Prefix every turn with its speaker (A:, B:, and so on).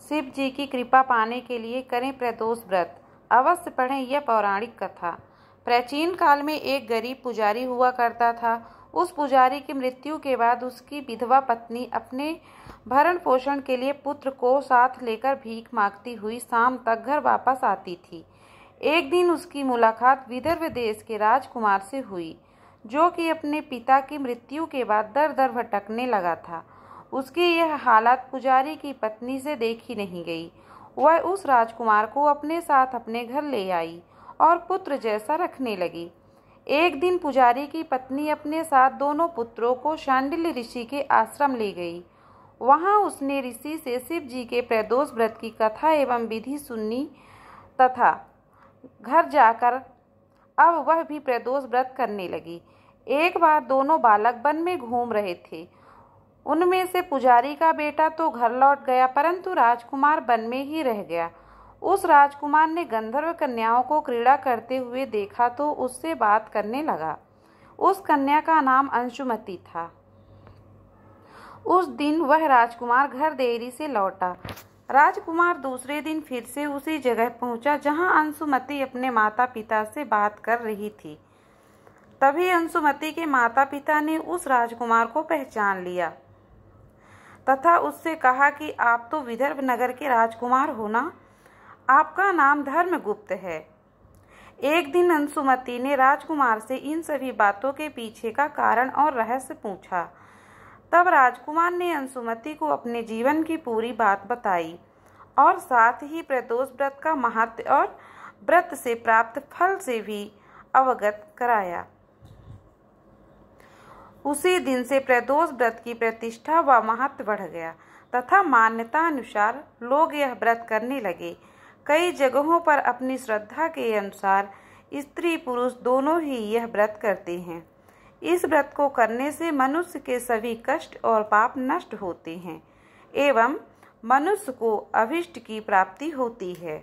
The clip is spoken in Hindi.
A: शिव जी की कृपा पाने के लिए करें प्रदोष व्रत। अवश्य पढ़ें यह पौराणिक कथा। प्राचीन काल में एक गरीब पुजारी हुआ करता था। उस पुजारी की मृत्यु के बाद उसकी विधवा पत्नी अपने भरण पोषण के लिए पुत्र को साथ लेकर भीख मांगती हुई शाम तक घर वापस आती थी। एक दिन उसकी मुलाकात विदर्भ देश के राजकुमार से हुई, जो कि अपने पिता की मृत्यु के बाद दर दर भटकने लगा था। उसकी यह हालत पुजारी की पत्नी से देखी नहीं गई। वह उस राजकुमार को अपने साथ अपने घर ले आई और पुत्र जैसा रखने लगी। एक दिन पुजारी की पत्नी अपने साथ दोनों पुत्रों को शांडिल्य ऋषि के आश्रम ले गई। वहां उसने ऋषि से शिव जी के प्रदोष व्रत की कथा एवं विधि सुनी तथा घर जाकर अब वह भी प्रदोष व्रत करने लगी। एक बार दोनों बालक वन में घूम रहे थे। उनमें से पुजारी का बेटा तो घर लौट गया, परंतु राजकुमार वन में ही रह गया। उस राजकुमार ने गंधर्व कन्याओं को क्रीड़ा करते हुए देखा तो उससे बात करने लगा। उस कन्या का नाम अंशुमति था। उस दिन वह राजकुमार घर देरी से लौटा। राजकुमार दूसरे दिन फिर से उसी जगह पहुंचा जहां अंशुमति अपने माता पिता से बात कर रही थी। तभी अंशुमति के माता पिता ने उस राजकुमार को पहचान लिया तथा उससे कहा कि आप तो विदर्भ नगर के राजकुमार हो ना? आपका नाम धर्मगुप्त है। एक दिन अंशुमति ने राजकुमार से इन सभी बातों के पीछे का कारण और रहस्य पूछा। तब राजकुमार ने अंशुमति को अपने जीवन की पूरी बात बताई और साथ ही प्रदोष व्रत का महत्व और व्रत से प्राप्त फल से भी अवगत कराया। उसी दिन से प्रदोष व्रत की प्रतिष्ठा व महत्व बढ़ गया तथा मान्यता अनुसार लोग यह व्रत करने लगे। कई जगहों पर अपनी श्रद्धा के अनुसार स्त्री पुरुष दोनों ही यह व्रत करते हैं। इस व्रत को करने से मनुष्य के सभी कष्ट और पाप नष्ट होते हैं एवं मनुष्य को अभीष्ट की प्राप्ति होती है।